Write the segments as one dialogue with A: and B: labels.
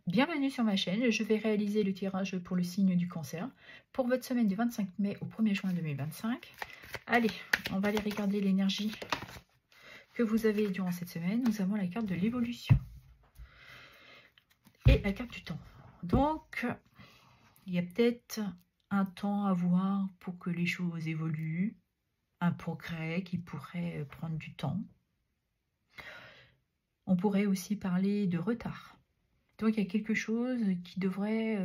A: Bienvenue sur ma chaîne, je vais réaliser le tirage pour le signe du Cancer pour votre semaine du 25 mai au 1er juin 2025. Allez, on va aller regarder l'énergie que vous avez durant cette semaine. Nous avons la carte de l'évolution et la carte du temps. Donc, il y a peut-être un temps à voir pour que les choses évoluent, un progrès qui pourrait prendre du temps. On pourrait aussi parler de retard. Donc, il y a quelque chose qui devrait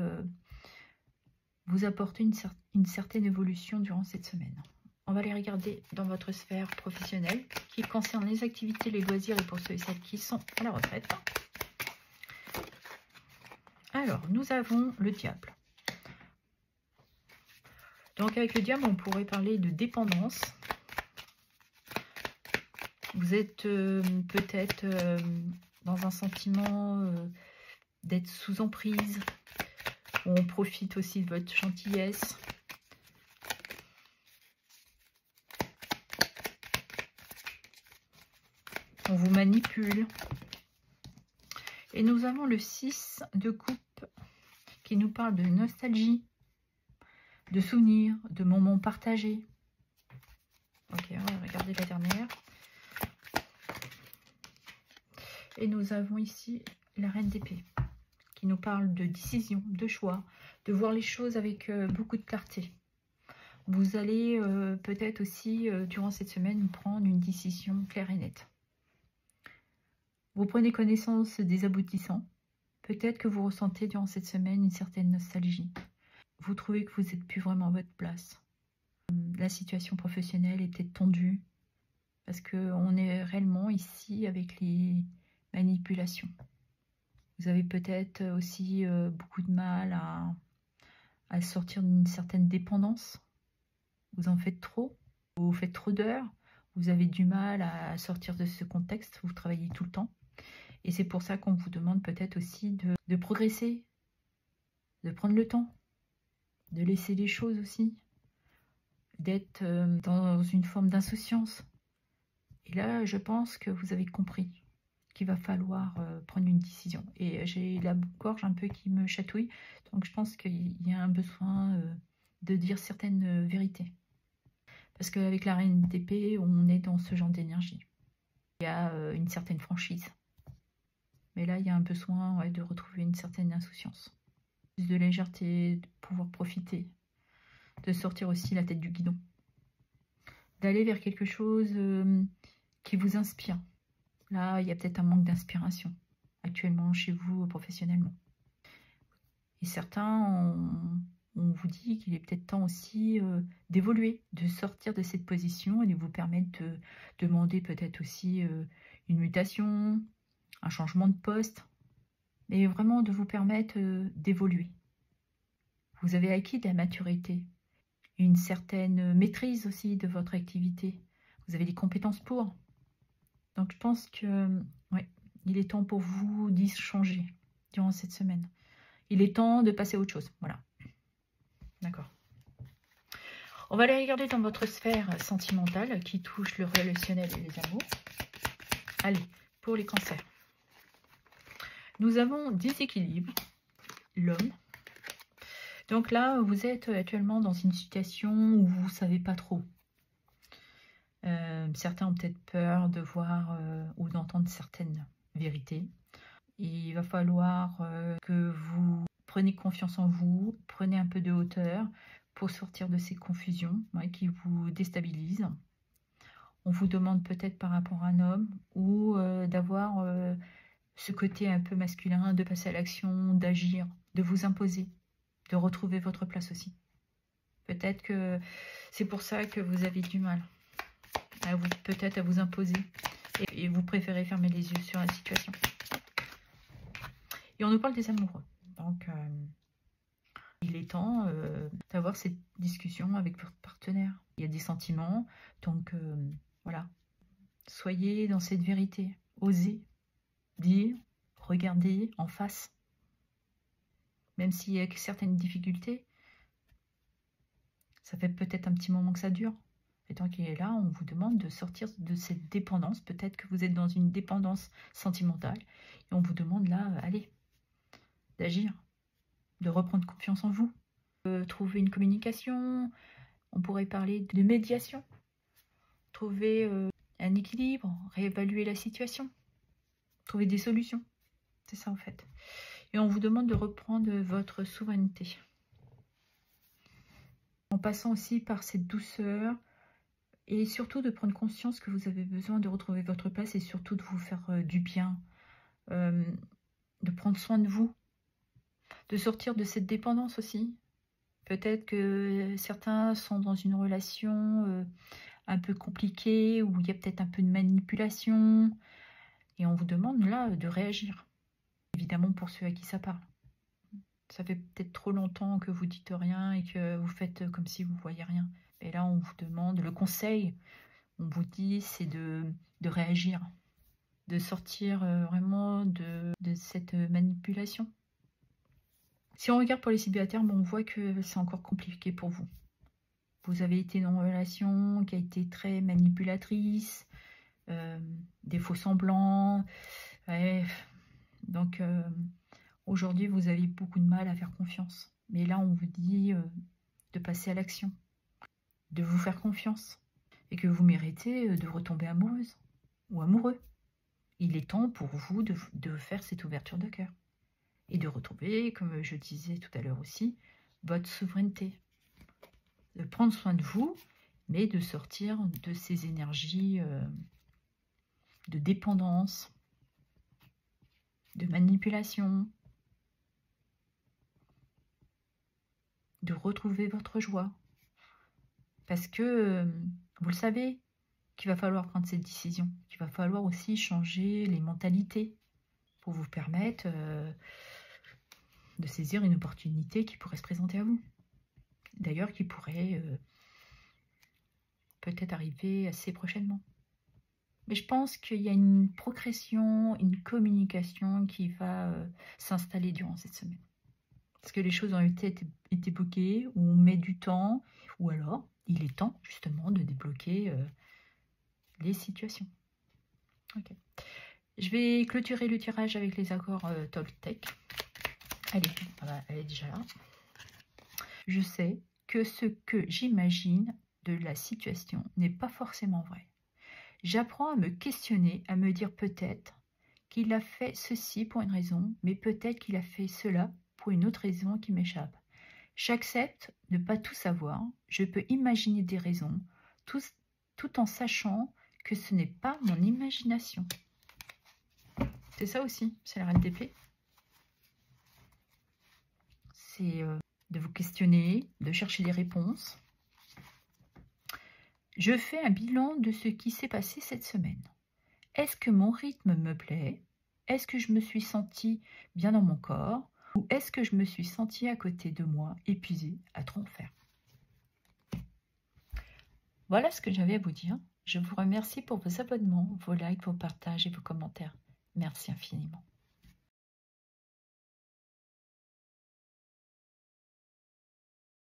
A: vous apporter une certaine évolution durant cette semaine. On va aller regarder dans votre sphère professionnelle qui concerne les activités, les loisirs et pour ceux et celles qui sont à la retraite. Alors, nous avons le diable. Donc, avec le diable, on pourrait parler de dépendance. Vous êtes peut-être dans un sentiment d'être sous emprise. On profite aussi de votre gentillesse. On vous manipule. Et nous avons le 6 de coupe qui nous parle de nostalgie, de souvenirs, de moments partagés. Ok, on va regarder la dernière. Et nous avons ici la reine d'épée qui nous parle de décision, de choix, de voir les choses avec beaucoup de clarté. Vous allez peut-être aussi, durant cette semaine, prendre une décision claire et nette. Vous prenez connaissance des aboutissants. Peut-être que vous ressentez durant cette semaine une certaine nostalgie. Vous trouvez que vous n'êtes plus vraiment à votre place. La situation professionnelle est peut-être tendue parce qu'on est réellement ici avec les manipulations. Vous avez peut-être aussi beaucoup de mal à sortir d'une certaine dépendance. Vous en faites trop, vous faites trop d'heures, vous avez du mal à sortir de ce contexte, vous travaillez tout le temps. Et c'est pour ça qu'on vous demande peut-être aussi de progresser, de prendre le temps, de laisser les choses aussi, d'être dans une forme d'insouciance. Et là, je pense que vous avez compris qu'il va falloir prendre une décision. Et j'ai la gorge un peu qui me chatouille, donc je pense qu'il y a un besoin de dire certaines vérités. Parce qu'avec la reine d'épée, on est dans ce genre d'énergie. Il y a une certaine franchise. Mais là, il y a un besoin de retrouver une certaine insouciance. Plus de légèreté, de pouvoir profiter. De sortir aussi la tête du guidon. D'aller vers quelque chose qui vous inspire. Là, il y a peut-être un manque d'inspiration actuellement chez vous professionnellement. Et certains, on vous dit qu'il est peut-être temps aussi d'évoluer, de sortir de cette position et de vous permettre de demander peut-être aussi une mutation, un changement de poste, mais vraiment de vous permettre d'évoluer. Vous avez acquis de la maturité, une certaine maîtrise aussi de votre activité. Vous avez des compétences pour. Donc je pense que ouais, il est temps pour vous d'y changer durant cette semaine. Il est temps de passer à autre chose. Voilà. D'accord. On va aller regarder dans votre sphère sentimentale qui touche le relationnel et les amours. Allez, pour les cancers. Nous avons déséquilibre, l'homme. Donc là, vous êtes actuellement dans une situation où vous ne savez pas trop. Certains ont peut-être peur de voir ou d'entendre certaines vérités. Il va falloir que vous preniez confiance en vous, prenez un peu de hauteur pour sortir de ces confusions qui vous déstabilisent. On vous demande peut-être par rapport à un homme ou d'avoir ce côté un peu masculin, de passer à l'action, d'agir, de vous imposer, de retrouver votre place aussi. Peut-être que c'est pour ça que vous avez du mal. Peut-être à vous imposer et vous préférez fermer les yeux sur la situation. Et on nous parle des amoureux. Donc, il est temps d'avoir cette discussion avec votre partenaire. Il y a des sentiments, donc voilà. Soyez dans cette vérité. Osez dire, regarder en face. Même s'il y a certaines difficultés, ça fait peut-être un petit moment que ça dure. Et tant qu'il est là, on vous demande de sortir de cette dépendance. Peut-être que vous êtes dans une dépendance sentimentale. Et on vous demande là, allez, d'agir, de reprendre confiance en vous, trouver une communication, on pourrait parler de médiation, trouver un équilibre, réévaluer la situation, trouver des solutions. C'est ça en fait. Et on vous demande de reprendre votre souveraineté. En passant aussi par cette douceur et surtout de prendre conscience que vous avez besoin de retrouver votre place et surtout de vous faire du bien, de prendre soin de vous, de sortir de cette dépendance aussi. Peut-être que certains sont dans une relation un peu compliquée où il y a peut-être un peu de manipulation et on vous demande là de réagir. Évidemment pour ceux à qui ça parle. Ça fait peut-être trop longtemps que vous dites rien et que vous faites comme si vous ne voyez rien. Et là, on vous demande, le conseil, on vous dit, c'est de réagir, de sortir vraiment de cette manipulation. Si on regarde pour les célibataires, on voit que c'est encore compliqué pour vous. Vous avez été dans une relation qui a été très manipulatrice, des faux semblants. Ouais. Donc, aujourd'hui, vous avez beaucoup de mal à faire confiance. Mais là, on vous dit de passer à l'action, de vous faire confiance. Et que vous méritez de retomber amoureuse ou amoureux. Il est temps pour vous de faire cette ouverture de cœur. Et de retrouver, comme je disais tout à l'heure aussi, votre souveraineté. De prendre soin de vous, mais de sortir de ces énergies de dépendance, de manipulation, de retrouver votre joie. Parce que, vous le savez, qu'il va falloir prendre cette décision, qu'il va falloir aussi changer les mentalités pour vous permettre de saisir une opportunité qui pourrait se présenter à vous. D'ailleurs, qui pourrait peut-être arriver assez prochainement. Mais je pense qu'il y a une progression, une communication qui va s'installer durant cette semaine. Parce que les choses ont été bloquées, ou on met du temps, ou alors il est temps justement de débloquer les situations. Ok. Je vais clôturer le tirage avec les accords Toltec. Allez, elle est déjà là. Je sais que ce que j'imagine de la situation n'est pas forcément vrai. J'apprends à me questionner, à me dire peut-être qu'il a fait ceci pour une raison, mais peut-être qu'il a fait cela pour une autre raison qui m'échappe. J'accepte de ne pas tout savoir, je peux imaginer des raisons, tout en sachant que ce n'est pas mon imagination. C'est ça aussi, c'est la reine d'épée. C'est de vous questionner, de chercher des réponses. Je fais un bilan de ce qui s'est passé cette semaine. Est-ce que mon rythme me plaît? Est-ce que je me suis sentie bien dans mon corps? Ou est-ce que je me suis sentie à côté de moi, épuisée, à trop en faire? Voilà ce que j'avais à vous dire. Je vous remercie pour vos abonnements, vos likes, vos partages et vos commentaires. Merci infiniment.